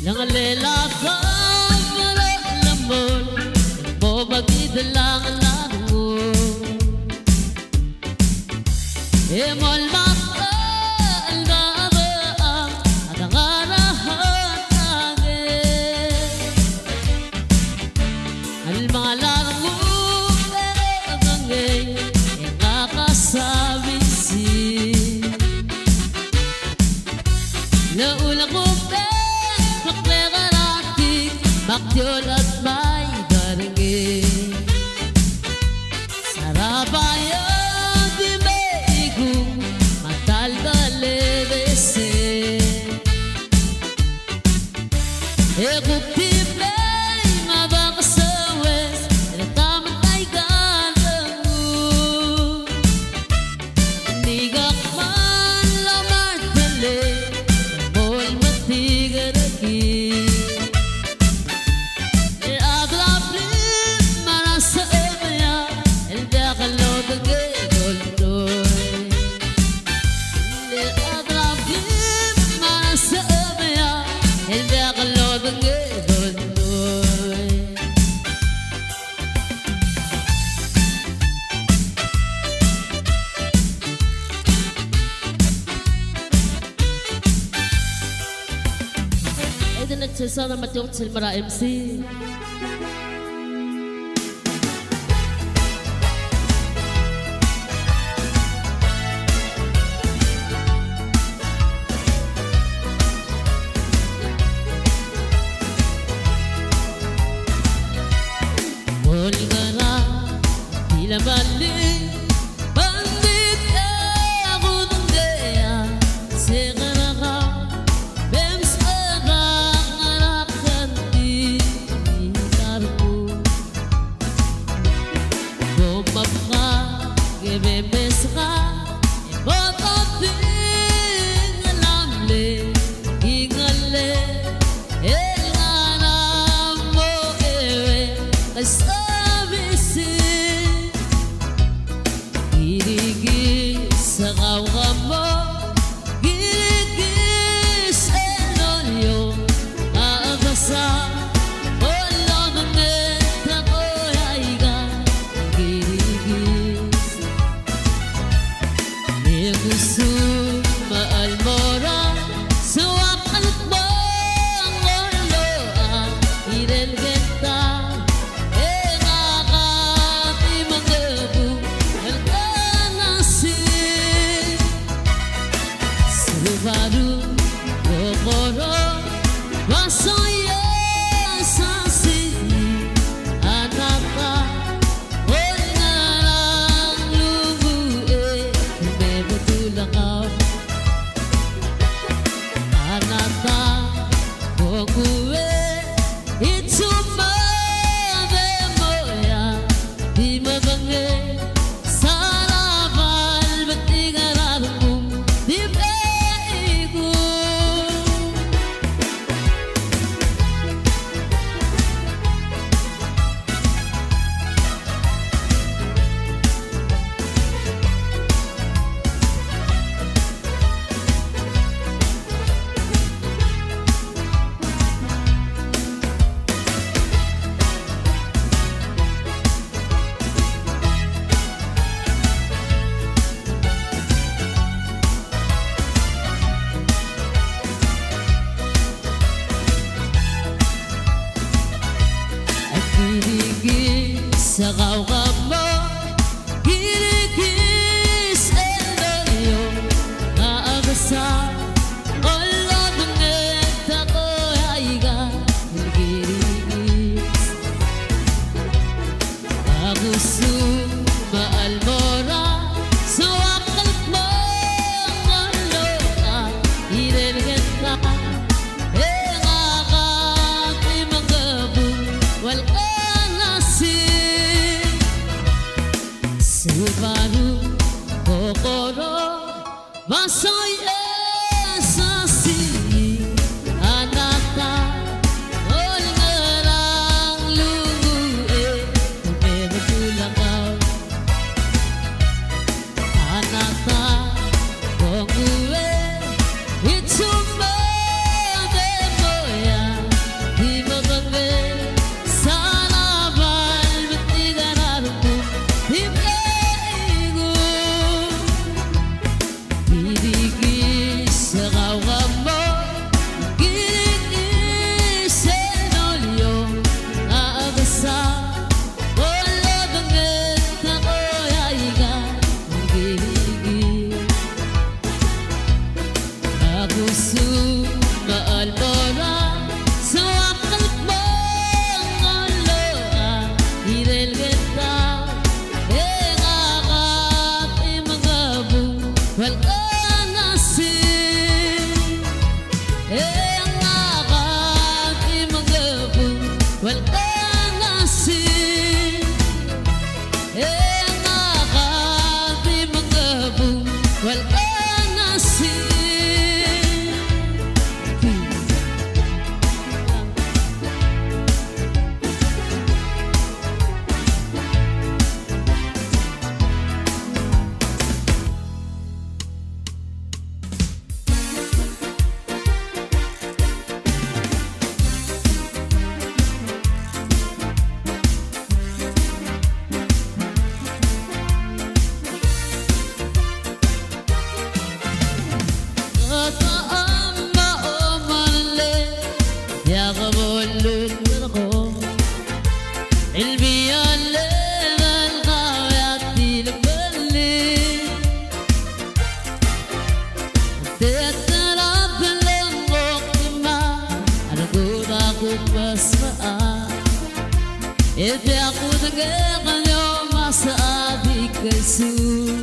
Nangalela ka para lamon mo magidalang lago Emol maka aldabaang at ang arahan agad Almalang upagangay e nakasabi si Naulang Baktiol at may garingin Sarabayan di maigong Matal balebesen Ekutip ay mabang kasawes Elataman ay gandang Nigak man lamar tali Mol matigaragi Nagsasana matiyok silmara MC Mulgara Tila balik Bandit ako tunggaya Segera ka Bems Bebes ka, ibot ating alamle, ingale, elana mo ewe, kasabisin, girigis sa kawa mo, girigis elolyo, aabasa, olo nangit ako yaiga, girigis. Gusto maalmora sa wakalit mo ang oloan Irelgenta e nakati magabu Alkanasin Subaru Kokoro Wasoya Sasini Anata sa kauka mo, girigis elolyo, naabasa, olo nangit ako haiga, girigis. Agusto maalmora, sa wakalit mo, oloa, irelgenta, e ngakati magabu, walka nasi. أقول لكم البيان لنا الغاية البلي تتراب للمقمة أرقود أقود بسماء إذا أقود قيق اليوم أصابي كسور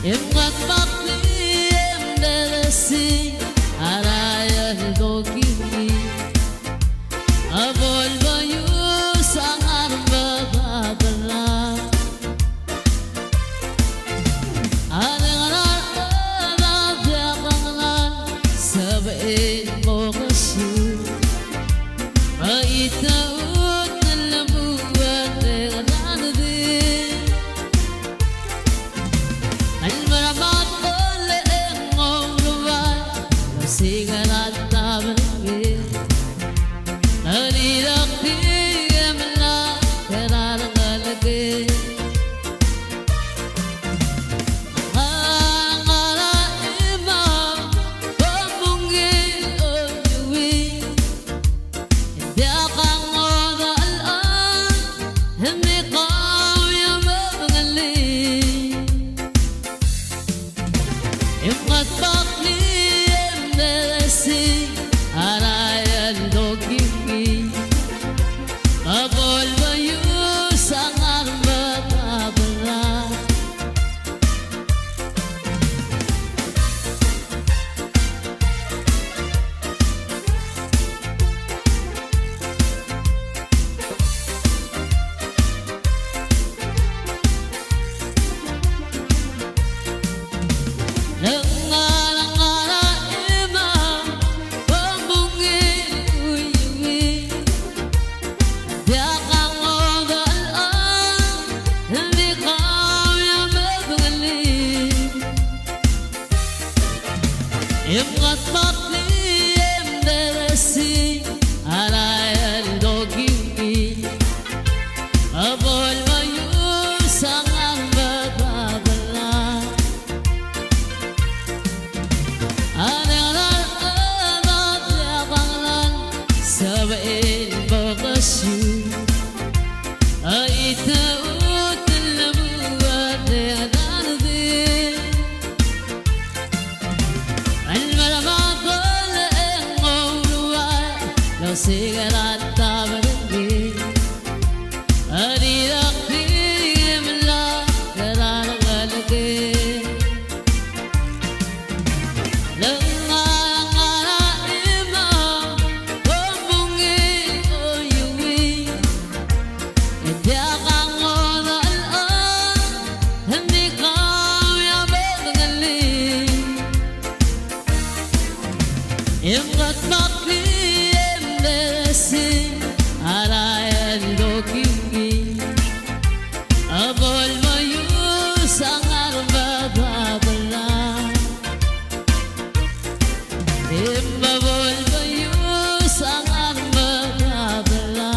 يمغط بطلي يمدرسي على يهدوكي أبو البيوس أغرب بابلا أنا غرار أنا في أغنان سبعين مغشو رأيت أود النبوة غنان ذي المرمات كل إغمار لو سيغلات تابلغي نريد أختي منا كرار غلقي غالا إمام ومونغي أجوي إداقا غوضا الآن همي قاوية مبغلي يمغط بطلي يمدرسي على يدوكي أبو البيوس أغرب بابلا يبغى تبطلي يمدرسي على يدوكي أبو الميوس أغرب بابلا أنا غرق يا بغلان سبعين بغشو أيت أوت النبوة غنان ذي المرمى كل إغمار لو سيغلات تابلغي أريد أختي ملا كرار غلقي لما غلا إمام ومونغي أيوي إداقا غوضا الآن همي قاوية بغلي يمغط بطلي يمدرسي على يدوكي أبو الميوس أغرب بابلا أبو الميوس أغرب بابلا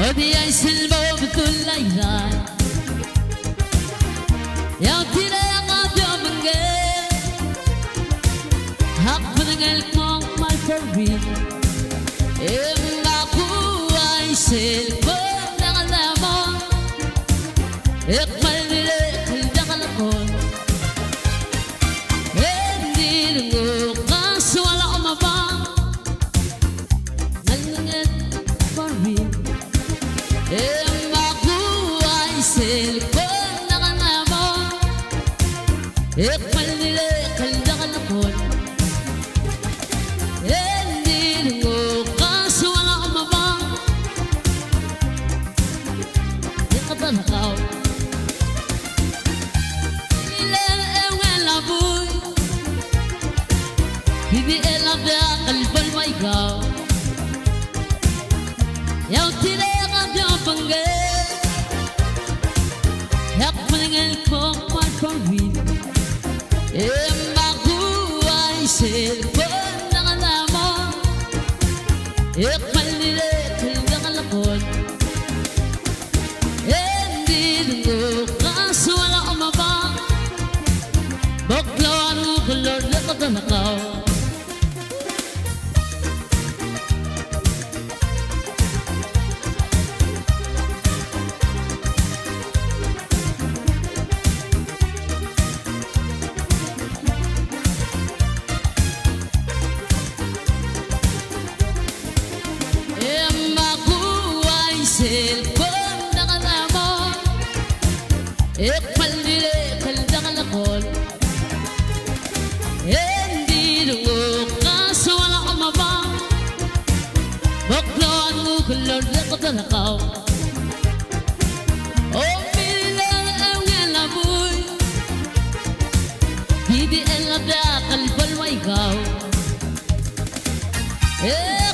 Odiai silbo betul lairai Yang tidak ngajak menggel Hak menengel kong malfari Embaku ai silbo dengan lama Ekmal nile jangan lakon Endi dengu kasuala omabang Nangengel fari Embaku Iqballi kaldagal kon Endingo qaso wala umaba Iqbal qaw Ila wala boy Bibi ela ba qalbal may gaw Yaw tira ga bangge Yak mangal ko man pawin Makuha cellphone ng alam mo Ipalilit ng alakon Hindi mo kaso wala umaba Baklawan mo kulor na katanakaw Cellphone ng alam mo Ipalilit ng alakon Hindi mo kaso wala umaba Baklawan mo kulor na katanakaw O bilang ang alamoy BBL na ba kalbal mo ikaw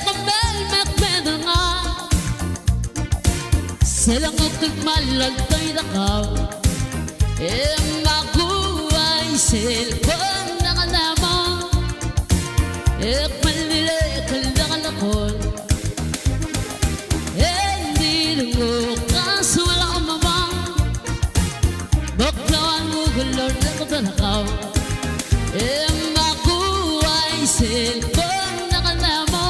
Kumbal makmeda nga Silang ukagmalagtay na ka Makuha cellphone ng alam mo Palilikal ng alakon Hindi mo kaso wala umaba Baklawan mo gulor na katanakaw Makuha cellphone ng alam mo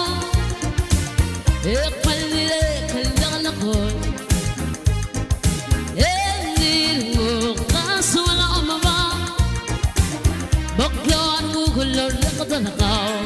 Palilikal ng alakon Baklawan mo gulor na katanakaw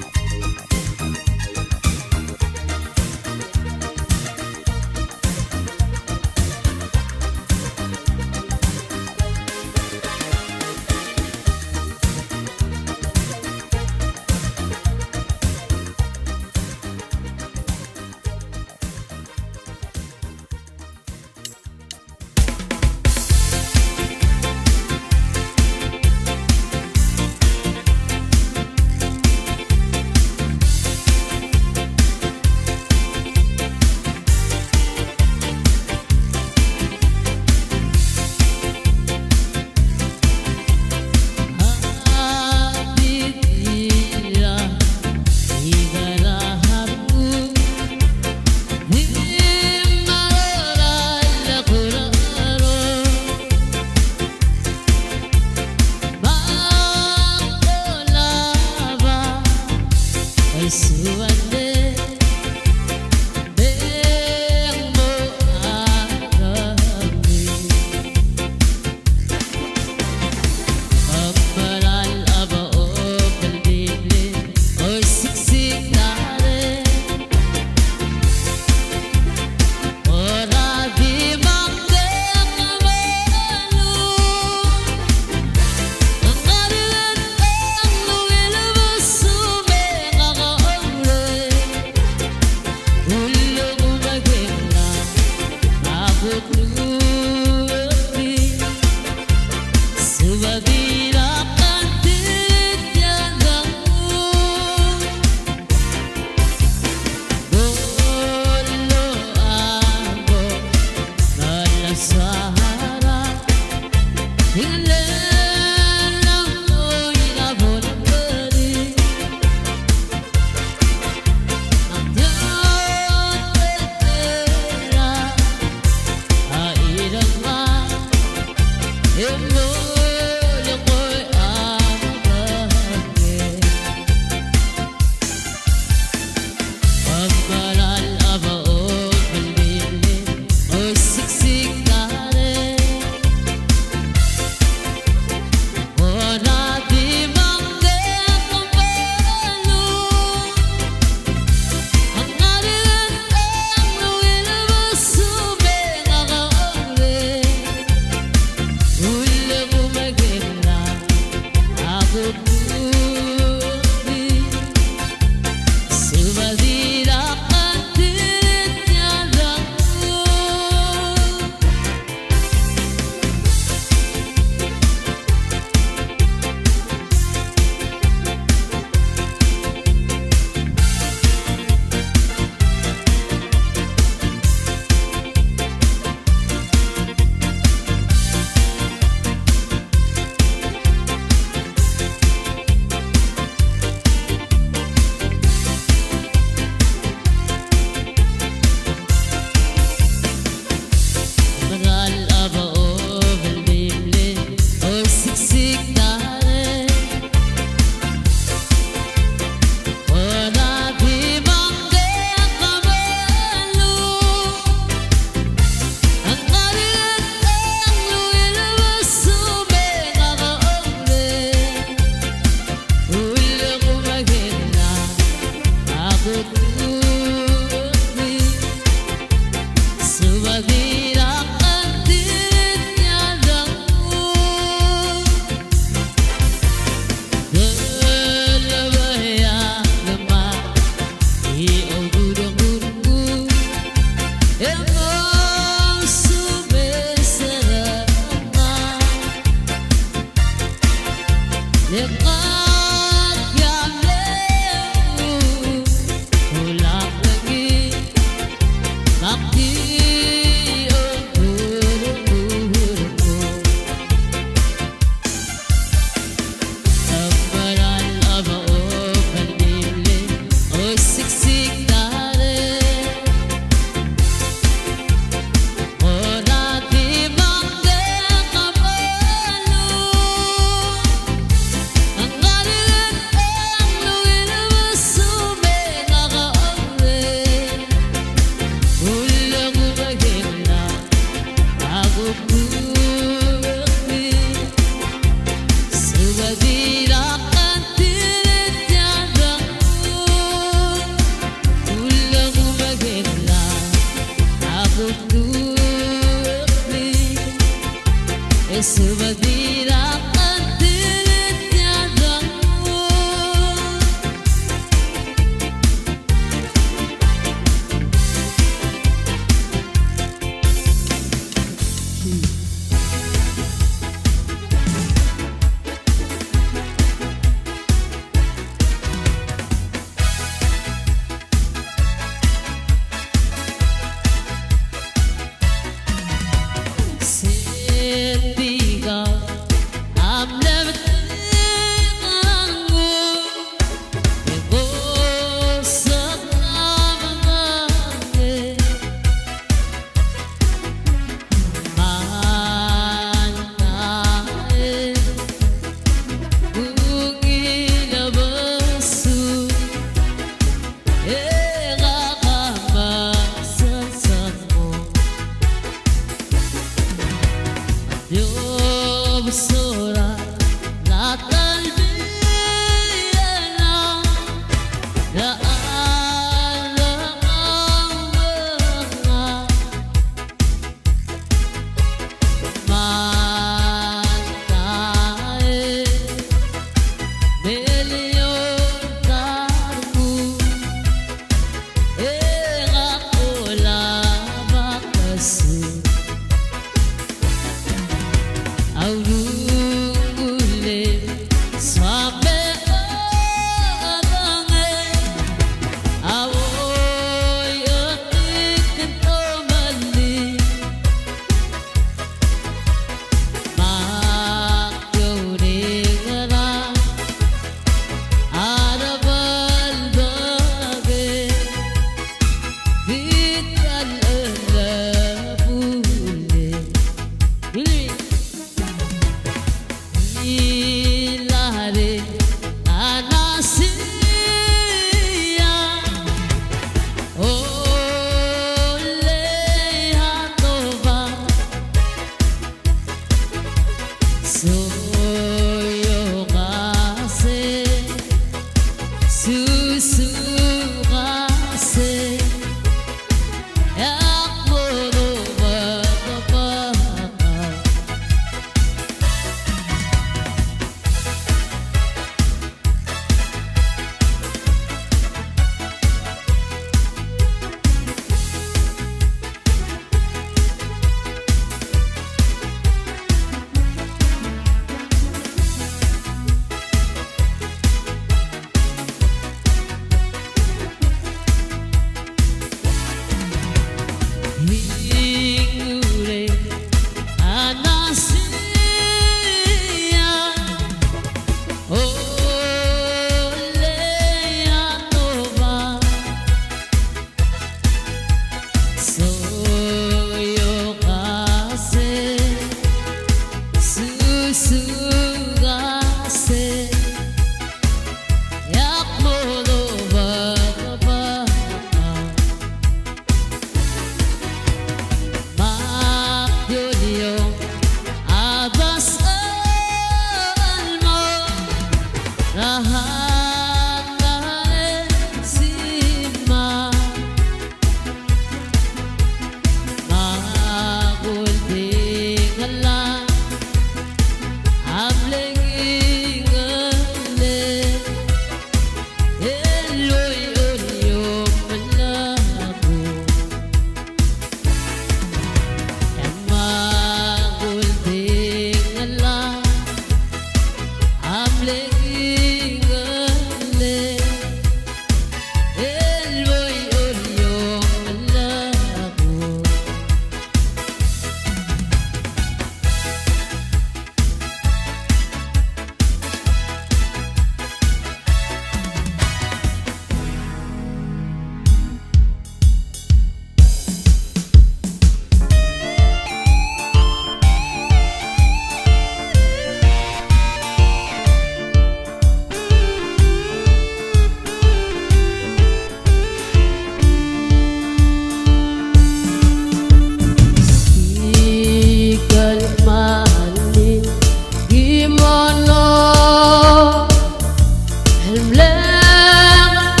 حلم لك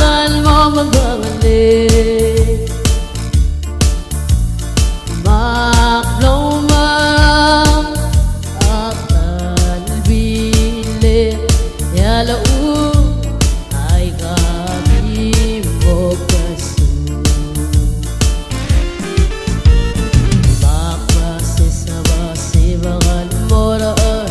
قلب مغلي مقلومة قلبي لي يا لو أي غبي مكسو بقى سبا سبا المرأة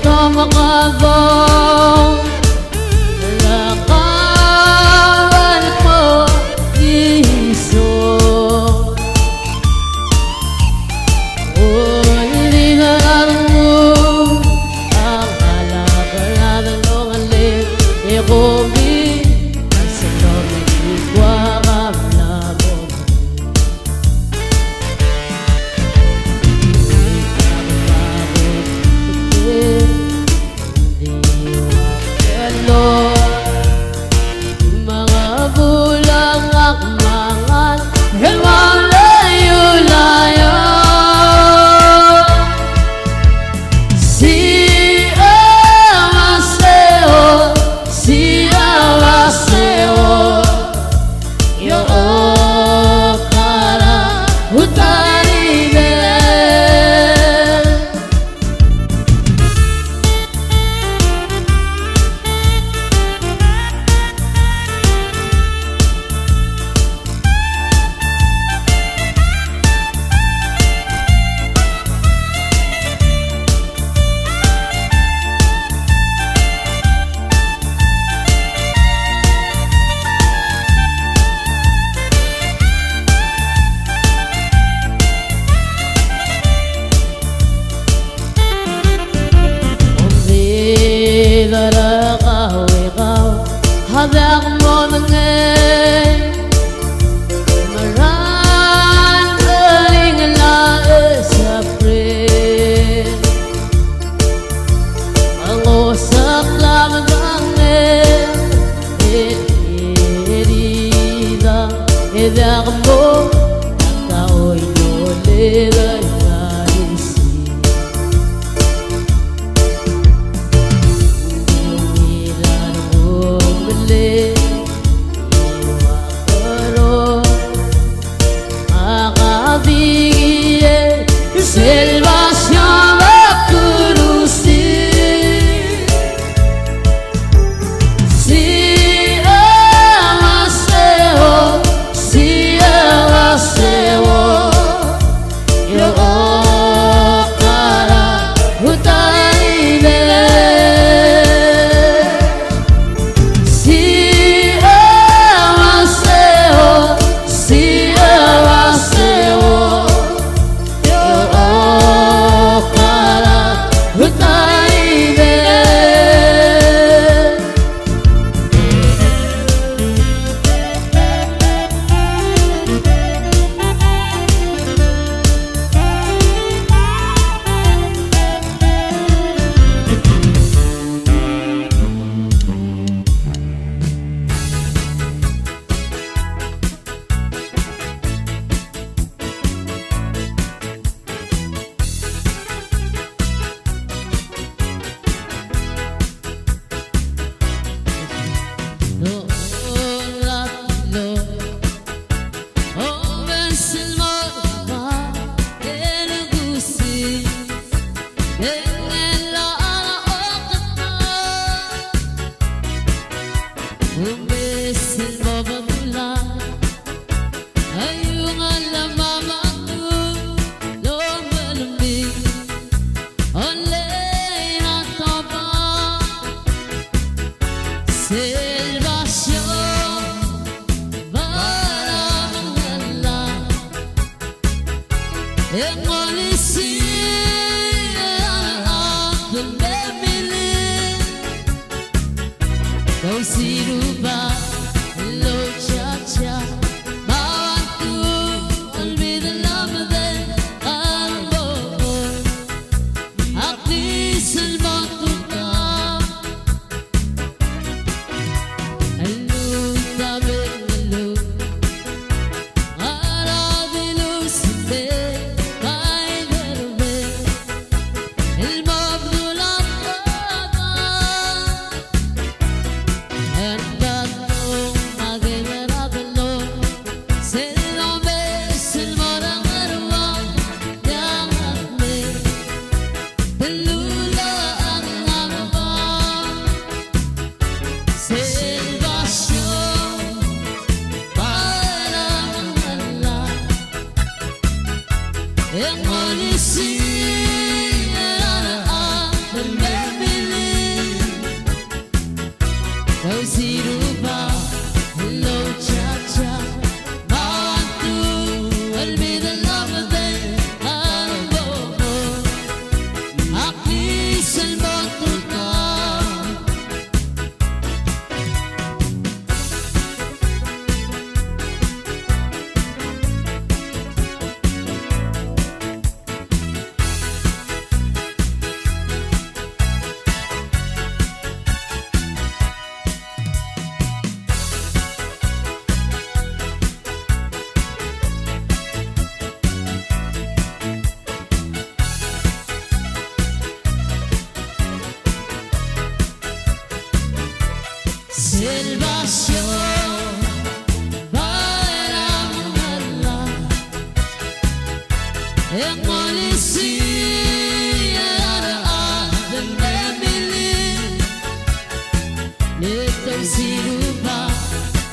Tom Bravo la caravane pour Iso Oligarou Agala Agala Longale Erobi Asetomi Guarabla هذا غمضني مران قليل لا أسافر أغوصق لغضني إذا غمض أتعوينو لغيريسي Salvation va courir si avaseo yo para utaile si avaseo Emolisi, the Kau si lupa lo cha-cha Mawanku olvida la madre amor Akli salmatuka Alu tabe alu Aradilu sinde Ay derbe El mabdulat Salvación para Allah En policía Adam Emily Little Sirupa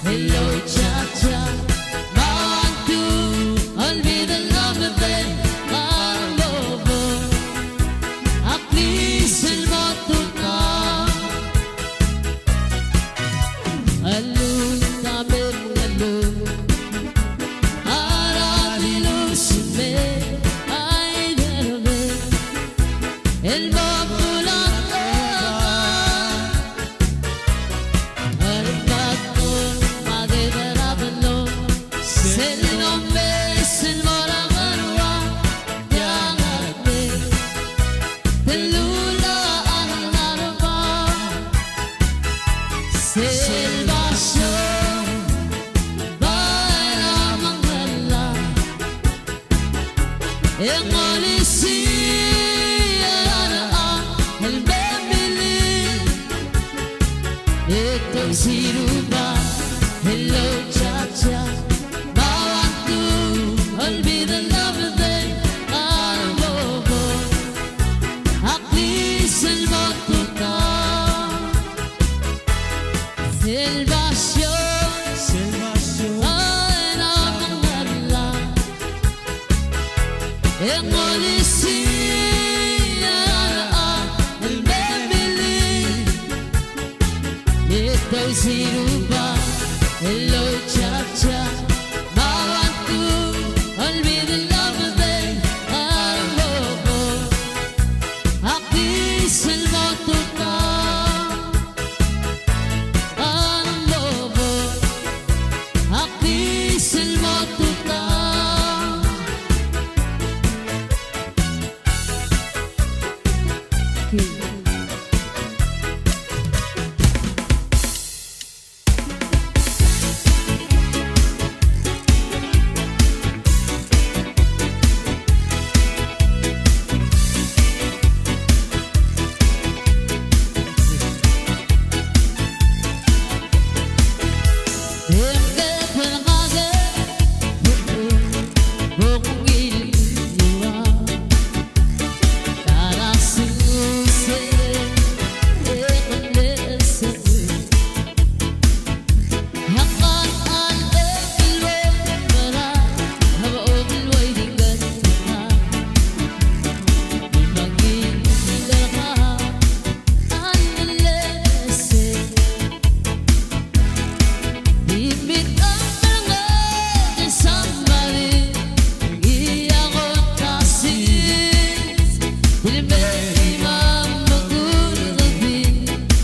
Hello cha-cha Mawantu olvida la madre amor Akli salmatuka Alu tabe alu Aradilu sime Ay derbe El mabulat Arbato Magedarabalo Sel nombre Sel moragarwa Yangate Telula ang narba Salvación para Mangala En policía El Bebili Ito sirupa Hello cha-cha Mawantu olvida la madre amor Akli salmatuka Salvación para Mangala En policía El Bebili Ito sirupa Hello cha-cha Mawantu olvida la madre amor Akli salmatuka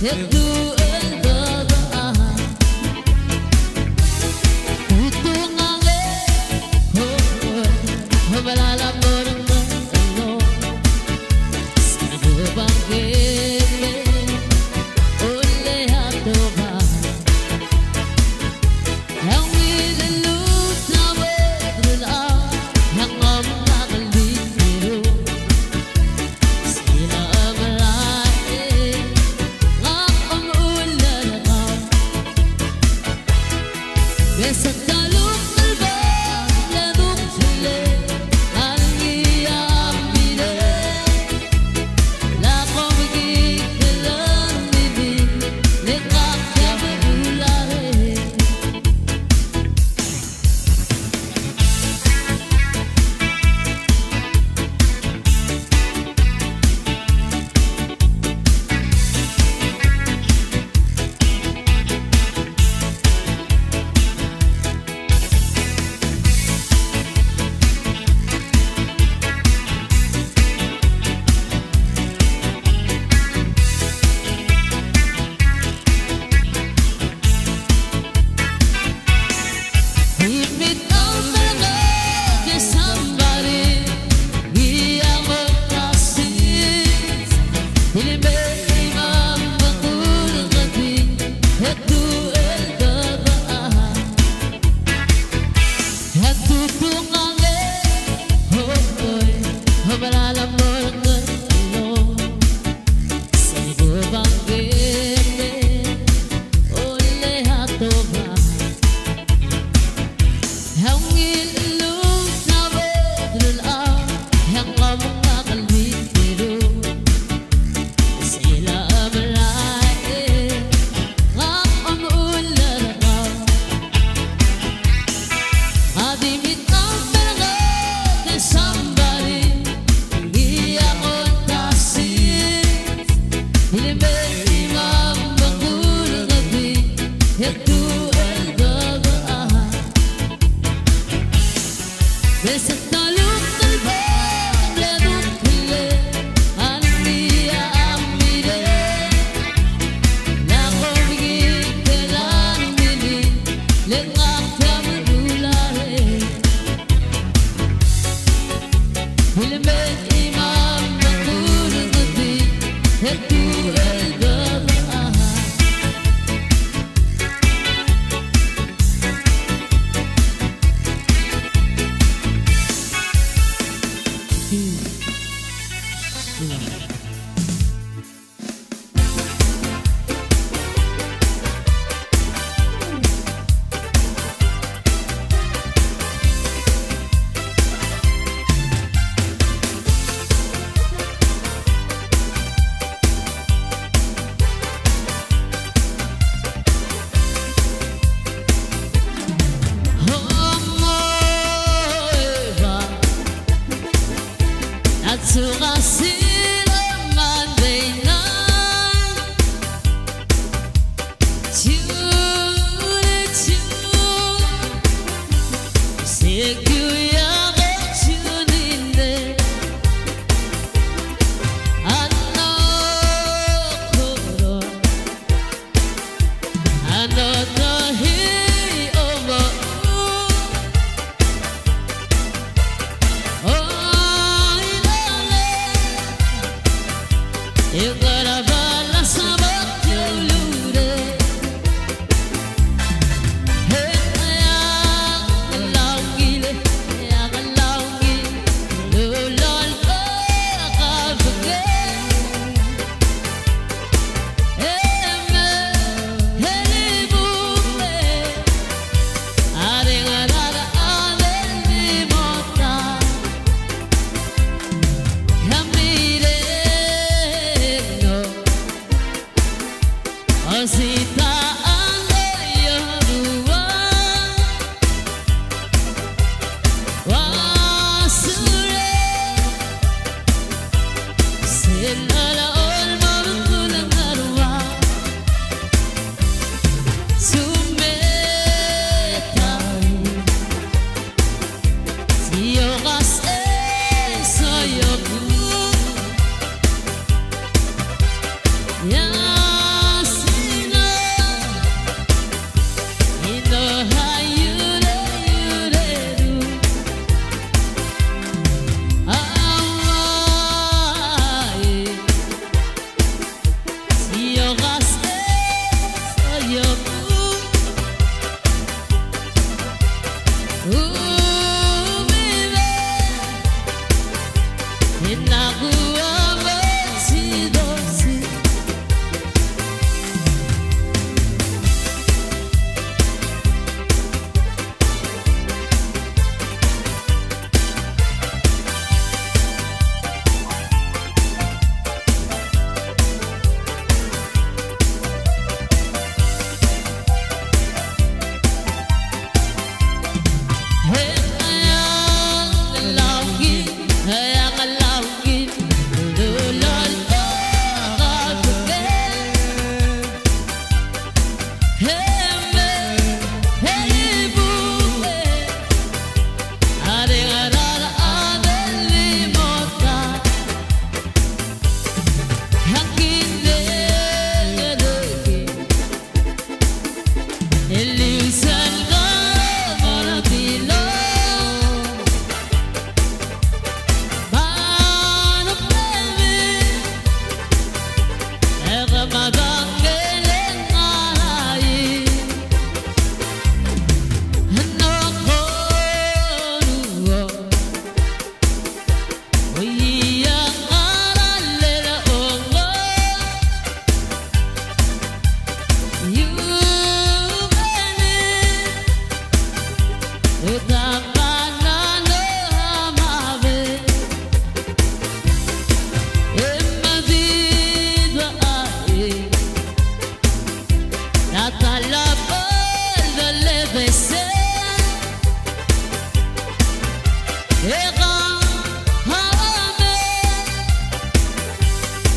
يبدو الغضب إمام بقول غبي يبدو الضباء بس الطلوب قلبك لدوك كله عني يا أميري لا قوي كلام مني لغاك تمرولاري بالبيت إمام بقول غبي يبدو الضباء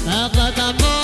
Agad amor